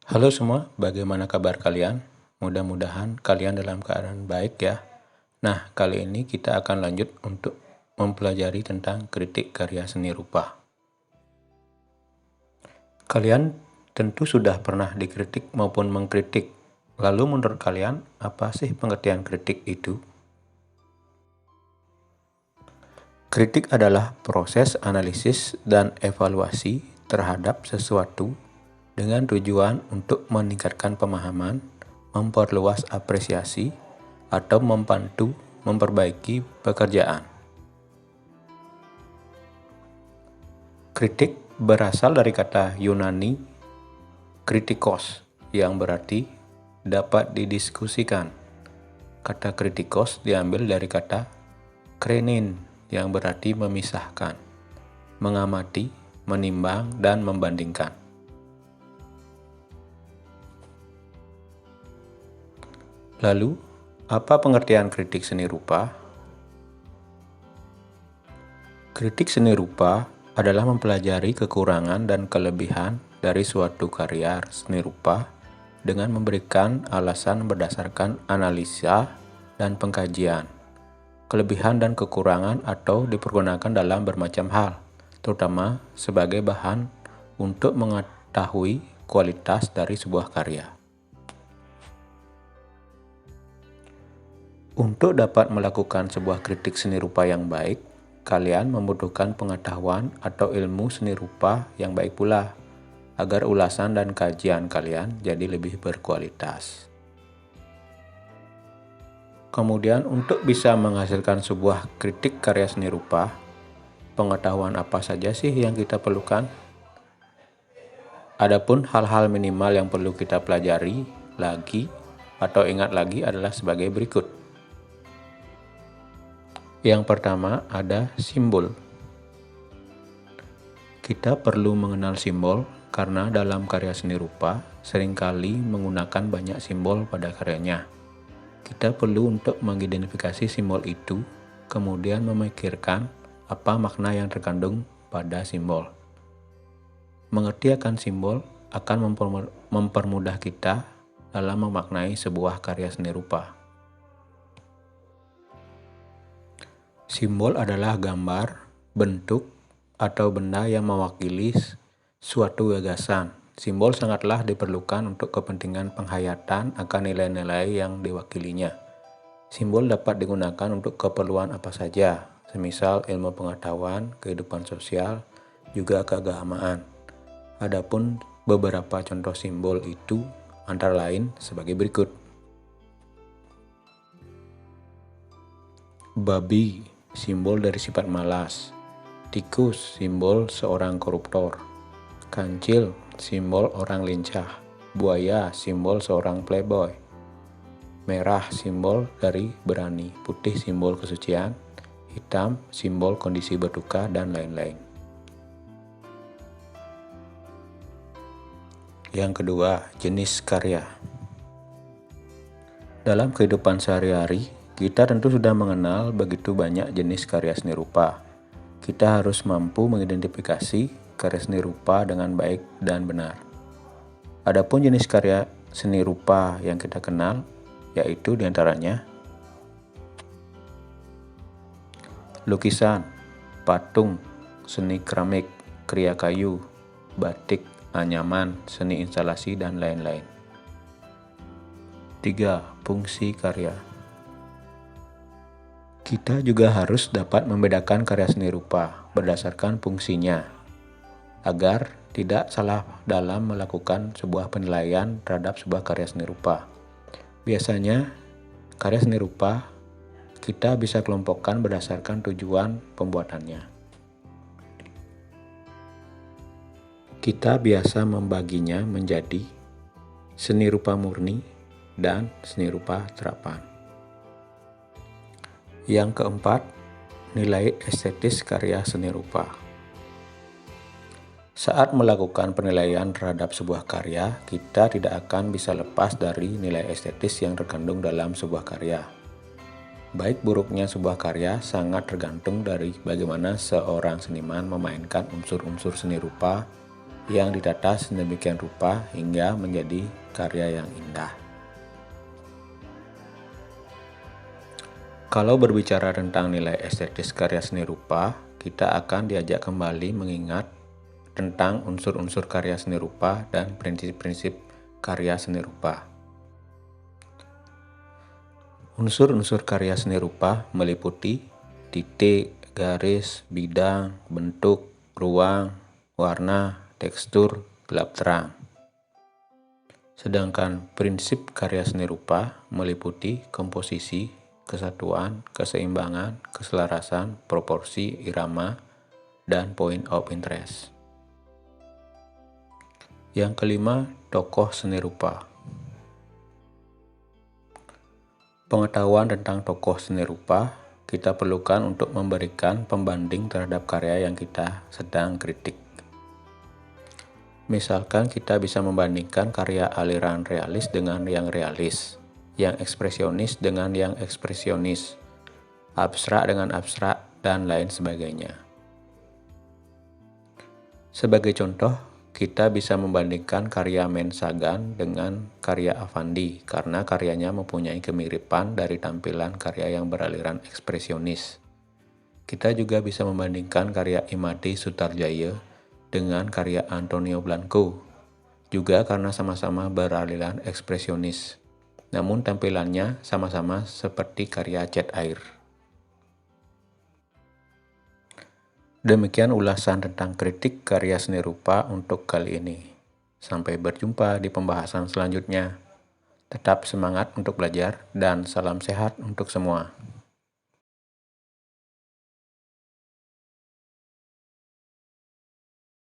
Halo semua, bagaimana kabar kalian? Mudah-mudahan kalian dalam keadaan baik ya. Nah, kali ini kita akan lanjut untuk mempelajari tentang kritik karya seni rupa. Kalian tentu sudah pernah dikritik maupun mengkritik. Lalu menurut kalian, apa sih pengertian kritik itu? Kritik adalah proses analisis dan evaluasi terhadap sesuatu dengan tujuan untuk meningkatkan pemahaman, memperluas apresiasi, atau membantu memperbaiki pekerjaan. Kritik berasal dari kata Yunani kritikos yang berarti dapat didiskusikan. Kata kritikos diambil dari kata krenin yang berarti memisahkan, mengamati, menimbang, dan membandingkan. Lalu, apa pengertian kritik seni rupa? Kritik seni rupa adalah mempelajari kekurangan dan kelebihan dari suatu karya seni rupa dengan memberikan alasan berdasarkan analisa dan pengkajian. Kelebihan dan kekurangan atau dipergunakan dalam bermacam hal, terutama sebagai bahan untuk mengetahui kualitas dari sebuah karya. Untuk dapat melakukan sebuah kritik seni rupa yang baik, kalian membutuhkan pengetahuan atau ilmu seni rupa yang baik pula, agar ulasan dan kajian kalian jadi lebih berkualitas. Kemudian untuk bisa menghasilkan sebuah kritik karya seni rupa, pengetahuan apa saja sih yang kita perlukan? Adapun hal-hal minimal yang perlu kita pelajari lagi atau ingat lagi adalah sebagai berikut. Yang pertama ada simbol. Kita perlu mengenal simbol karena dalam karya seni rupa seringkali menggunakan banyak simbol pada karyanya. Kita perlu untuk mengidentifikasi simbol itu, kemudian memikirkan apa makna yang terkandung pada simbol. Mengerti akan simbol akan mempermudah kita dalam memaknai sebuah karya seni rupa. Simbol adalah gambar, bentuk, atau benda yang mewakili suatu gagasan. Simbol sangatlah diperlukan untuk kepentingan penghayatan akan nilai-nilai yang diwakilinya. Simbol dapat digunakan untuk keperluan apa saja, semisal ilmu pengetahuan, kehidupan sosial, juga keagamaan. Adapun beberapa contoh simbol itu antara lain sebagai berikut. Babi, simbol dari sifat malas. Tikus, simbol seorang koruptor. Kancil, simbol orang lincah. Buaya, simbol seorang playboy. Merah, simbol dari berani. Putih, simbol kesucian. Hitam, simbol kondisi berduka, dan lain-lain. Yang kedua, jenis karya. Dalam kehidupan sehari-hari, kita tentu sudah mengenal begitu banyak jenis karya seni rupa. Kita harus mampu mengidentifikasi karya seni rupa dengan baik dan benar. Adapun jenis karya seni rupa yang kita kenal, yaitu diantaranya lukisan, patung, seni keramik, kriya kayu, batik, anyaman, seni instalasi, dan lain-lain. 3. Fungsi karya. Kita juga harus dapat membedakan karya seni rupa berdasarkan fungsinya, agar tidak salah dalam melakukan sebuah penilaian terhadap sebuah karya seni rupa. Biasanya, karya seni rupa kita bisa kelompokkan berdasarkan tujuan pembuatannya. Kita biasa membaginya menjadi seni rupa murni dan seni rupa terapan. Yang keempat, nilai estetis karya seni rupa. Saat melakukan penilaian terhadap sebuah karya, kita tidak akan bisa lepas dari nilai estetis yang terkandung dalam sebuah karya. Baik buruknya sebuah karya sangat tergantung dari bagaimana seorang seniman memainkan unsur-unsur seni rupa yang ditata sedemikian rupa hingga menjadi karya yang indah. Kalau berbicara tentang nilai estetis karya seni rupa, kita akan diajak kembali mengingat tentang unsur-unsur karya seni rupa dan prinsip-prinsip karya seni rupa. Unsur-unsur karya seni rupa meliputi titik, garis, bidang, bentuk, ruang, warna, tekstur, gelap terang. Sedangkan prinsip karya seni rupa meliputi komposisi, kesatuan, keseimbangan, keselarasan, proporsi, irama, dan point of interest. Yang kelima, tokoh seni rupa. Pengetahuan tentang tokoh seni rupa kita perlukan untuk memberikan pembanding terhadap karya yang kita sedang kritik. Misalkan kita bisa membandingkan karya aliran realis dengan yang realis, yang ekspresionis dengan yang ekspresionis, abstrak dengan abstrak, dan lain sebagainya. Sebagai contoh, kita bisa membandingkan karya Men Sagan dengan karya Affandi karena karyanya mempunyai kemiripan dari tampilan karya yang beraliran ekspresionis. Kita juga bisa membandingkan karya Imade Sutarjaya dengan karya Antonio Blanco, juga karena sama-sama beraliran ekspresionis, namun tampilannya sama-sama seperti karya cat air. Demikian ulasan tentang kritik karya seni rupa untuk kali ini. Sampai berjumpa di pembahasan selanjutnya. Tetap semangat untuk belajar dan salam sehat untuk semua.